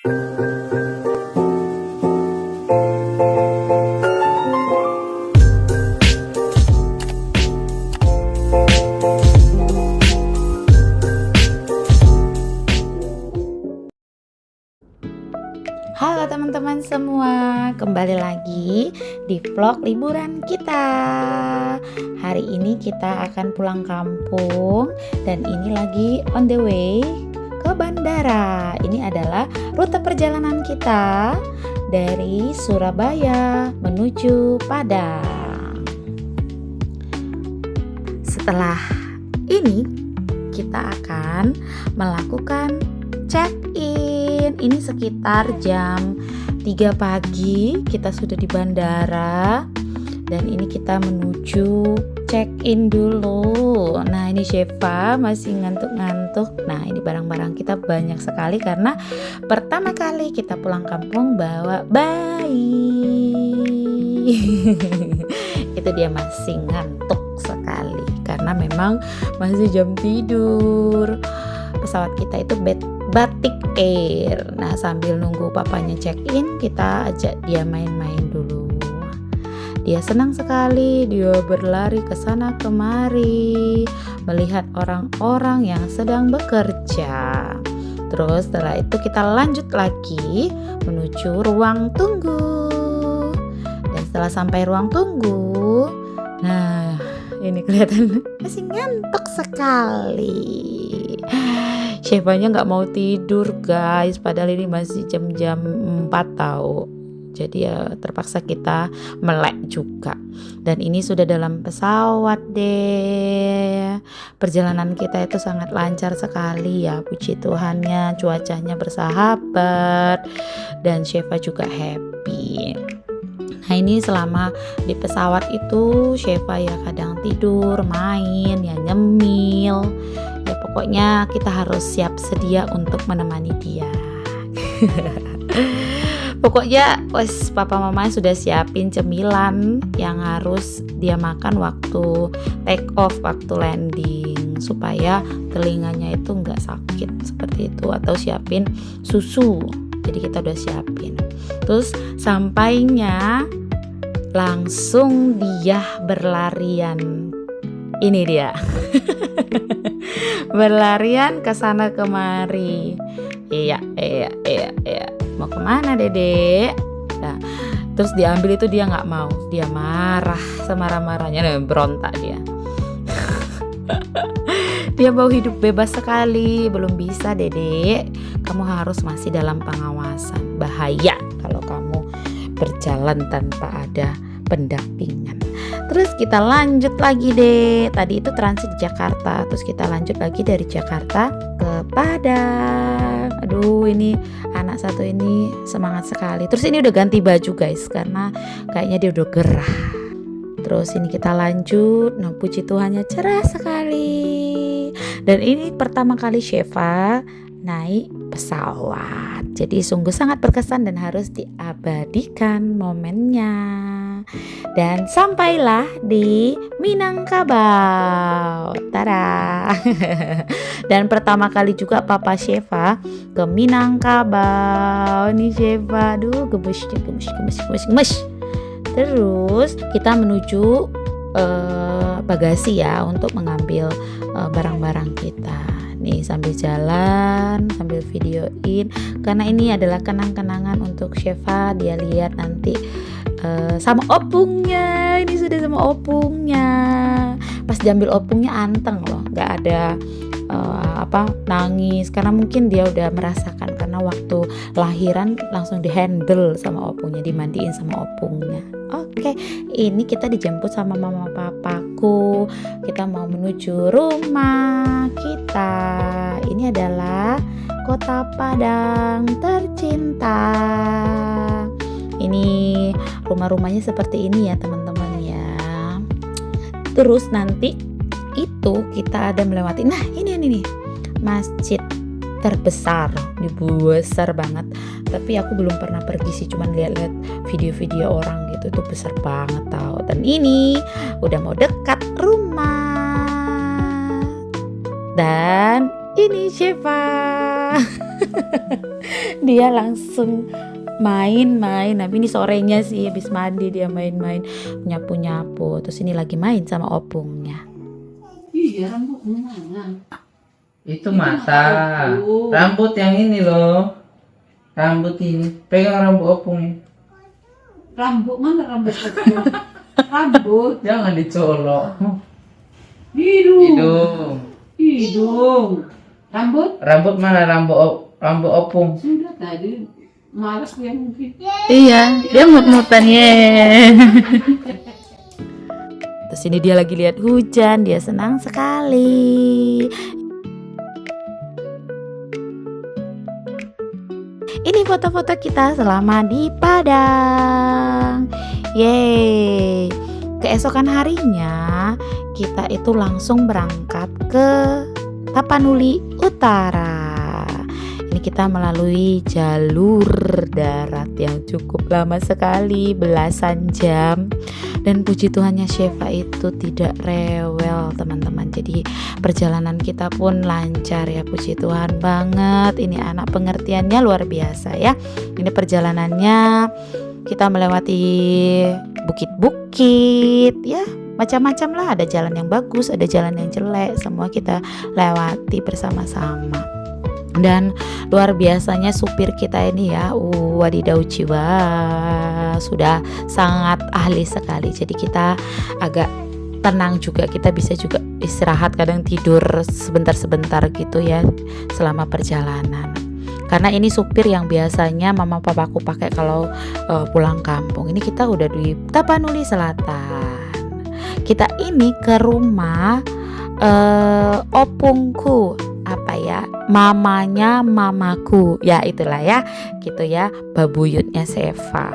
Halo teman-teman semua, kembali lagi di vlog liburan kita. Hari ini kita akan pulang kampung dan ini lagi on the way ke bandara. Ini adalah rute perjalanan kita dari Surabaya menuju Padang. Setelah ini kita akan melakukan check-in. Ini sekitar jam 3 pagi kita sudah di bandara dan ini kita menuju check-in dulu. Nah, ini Sheva masih ngantuk-ngantuk. Nah, ini barang-barang kita banyak sekali karena pertama kali kita pulang kampung bawa bayi. Itu dia masih ngantuk sekali karena memang masih jam tidur. Pesawat kita itu Batik Air. Nah, sambil nunggu papanya check-in, kita ajak dia main-main dulu. Dia senang sekali, dia berlari ke sana kemari, melihat orang-orang yang sedang bekerja. Terus setelah itu kita lanjut lagi menuju ruang tunggu. Dan setelah sampai ruang tunggu, nah, ini kelihatan masih ngantuk sekali. Shevanya nggak mau tidur guys, padahal ini masih jam-jam 4 tahu. Jadi ya terpaksa kita melek juga. Dan ini sudah dalam pesawat deh. Perjalanan kita itu sangat lancar sekali ya, puji Tuhannya, cuacanya bersahabat dan Sheva juga happy. Nah, ini selama di pesawat itu Sheva ya kadang tidur, main, ya nyemil. Ya pokoknya kita harus siap sedia untuk menemani dia. Pokoknya papa mama sudah siapin cemilan yang harus dia makan waktu take off, waktu landing, supaya telinganya itu nggak sakit seperti itu, atau siapin susu. Jadi kita udah siapin. Terus sampainya langsung dia berlarian. Ini dia. Berlarian ke sana kemari. Iya. Mau kemana Dedek? Nah, terus diambil itu dia nggak mau. Dia marah semarah-marahnya, berontak dia. Dia mau hidup bebas sekali. Belum bisa Dedek. Kamu harus masih dalam pengawasan. Bahaya kalau kamu berjalan tanpa ada pendampingan. Terus kita lanjut lagi deh. Tadi itu transit Jakarta. Terus kita lanjut lagi dari Jakarta ke Padang. Aduh, ini anak satu ini semangat sekali. Terus ini udah ganti baju guys, karena kayaknya dia udah gerah. Terus ini kita lanjut. Nah, puji Tuhannya cerah sekali. Dan ini pertama kali Sheva naik pesawat. Jadi sungguh sangat berkesan dan harus diabadikan momennya. Dan sampailah di Minangkabau. Tada. Dan pertama kali juga Papa Sheva ke Minangkabau. Ini Sheva, aduh gemes. Terus kita menuju bagasi ya untuk mengambil barang-barang kita. Nih sambil jalan, sambil videoin, karena ini adalah kenang-kenangan untuk Sheva. Dia lihat nanti sama opungnya. Ini sudah sama opungnya. Pas diambil opungnya anteng loh, nggak ada nangis, karena mungkin dia udah merasakan, karena waktu lahiran langsung dihandle sama opungnya, dimandiin sama opungnya. Oke, ini kita dijemput sama mama papaku. Kita mau menuju rumah kita. Ini adalah Kota Padang tercinta. Ini rumah-rumahnya seperti ini ya teman-teman ya. Terus nanti itu kita ada melewati, nah ini nih masjid terbesar, besar banget. Tapi aku belum pernah pergi sih, cuman lihat-lihat video-video orang gitu, itu besar banget tau. Dan ini udah mau dekat rumah. Dan ini Sheva. Dia langsung main-main. Nah ini sorenya sih habis mandi dia main-main, nyapu-nyapu. Terus ini lagi main sama opungnya. Iya, rambutnya mana? Itu mata. Rambut yang ini loh. Rambut ini. Pegang rambut opung ini. Rambut mana rambut opung? Rambut. Jangan dicolok. Hidung. Hidung. Rambut? Rambut mana rambut opung? Sudah tadi. Malas dia mungkin. Iya, dia mut-mutan ya. Terus ini dia lagi lihat hujan, dia senang sekali. Ini foto-foto kita selama di Padang. Yeay. Keesokan harinya kita itu langsung berangkat ke Tapanuli Utara. Ini kita melalui jalur darat yang cukup lama sekali, belasan jam. Dan puji Tuhannya Syifa itu tidak rewel teman-teman. Jadi perjalanan kita pun lancar ya, puji Tuhan banget. Ini anak pengertiannya luar biasa ya. Ini perjalanannya kita melewati bukit-bukit ya, macam-macam lah. Ada jalan yang bagus, ada jalan yang jelek, semua kita lewati bersama-sama. Dan luar biasanya supir kita ini ya, wadidaw jiwa, sudah sangat ahli sekali. Jadi kita agak tenang juga, kita bisa juga istirahat, kadang tidur sebentar-sebentar gitu ya selama perjalanan. Karena ini supir yang biasanya mama papaku pakai kalau pulang kampung. Ini kita udah di Tapanuli Selatan. Kita ini ke rumah opungku, apa ya, mamanya mamaku ya, itulah ya gitu ya, babuyutnya Syifa.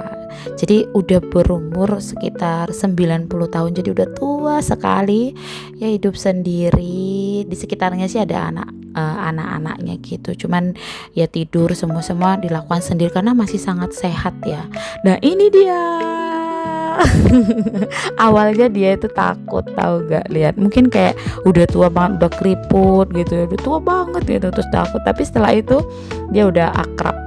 Jadi udah berumur sekitar 90 tahun, jadi udah tua sekali ya, hidup sendiri. Di sekitarnya sih ada anak-anaknya gitu, cuman ya tidur semua dilakukan sendiri karena masih sangat sehat ya. Nah ini dia. Awalnya dia itu takut, tahu gak, lihat mungkin kayak udah tua banget, udah keriput gitu ya, udah tua banget gitu, terus takut. Tapi setelah itu dia udah akrab.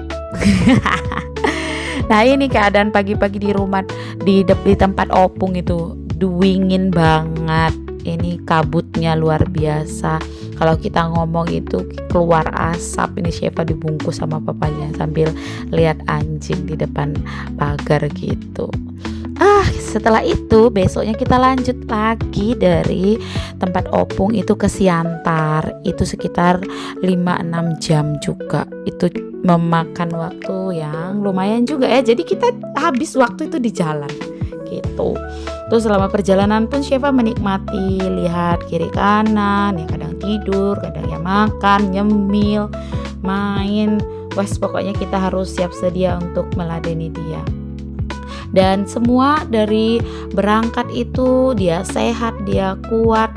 Nah ini keadaan pagi-pagi di rumah, di tempat opung itu dingin banget. Ini kabutnya luar biasa. Kalau kita ngomong itu keluar asap. Ini Syifa dibungkus sama papanya sambil lihat anjing di depan pagar gitu. Setelah itu besoknya kita lanjut lagi dari tempat opung itu ke Siantar. Itu sekitar 5-6 jam juga. Itu memakan waktu yang lumayan juga ya. Jadi kita habis waktu itu di jalan gitu. Terus selama perjalanan pun Syifa menikmati, lihat kiri kanan, ya kadang tidur, kadang ya makan, nyemil, main. Wes pokoknya kita harus siap sedia untuk meladeni dia. Dan semua dari berangkat itu dia sehat, dia kuat.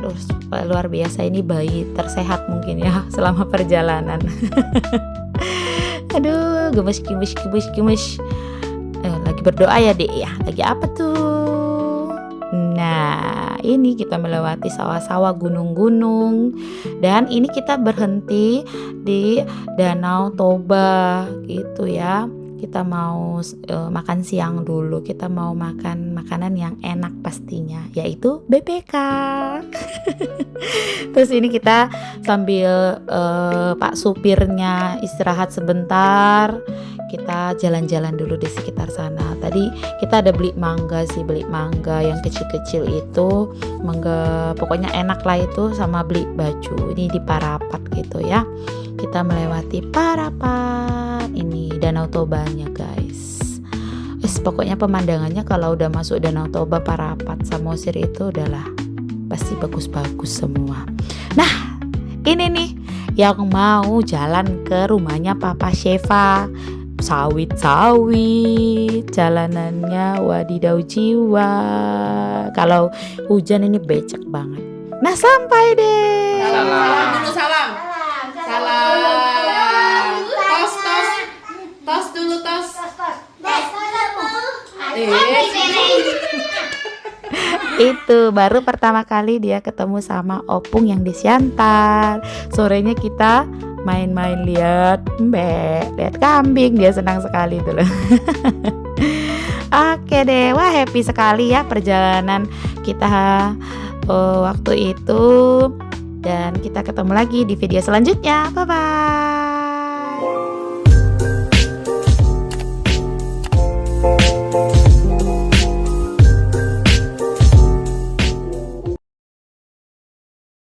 Luar biasa, ini bayi tersehat mungkin ya selama perjalanan. Aduh, gemes. Lagi berdoa ya dek ya, lagi apa tuh? Nah ini kita melewati sawah-sawah, gunung-gunung. Dan ini kita berhenti di Danau Toba gitu ya. Kita mau makan siang dulu, kita mau makan makanan yang enak pastinya, yaitu BPK. Terus ini kita sambil Pak supirnya istirahat sebentar, kita jalan-jalan dulu di sekitar sana. Tadi kita ada beli mangga yang kecil-kecil itu, mangga pokoknya enak lah itu, sama beli baju. Ini di Parapat gitu ya. Kita melewati Parapat, ini Danau Tobanya guys. Pokoknya pemandangannya kalau udah masuk Danau Toba, Parapat, Samosir itu udahlah pasti bagus-bagus semua. Nah ini nih yang mau jalan ke rumahnya Papa Syifa. Sawit-sawit, jalanannya wadidaw jiwa. Kalau hujan ini becek banget. Nah sampai deh. Salam dulu, salam. Tos dulu, tos. Itu baru pertama kali dia ketemu sama opung yang di Siantar. Sorenya kita main-main lihat mbek, lihat kambing, dia senang sekali itu loh. Oke deh, wah happy sekali ya perjalanan kita waktu itu, dan kita ketemu lagi di video selanjutnya. Bye bye.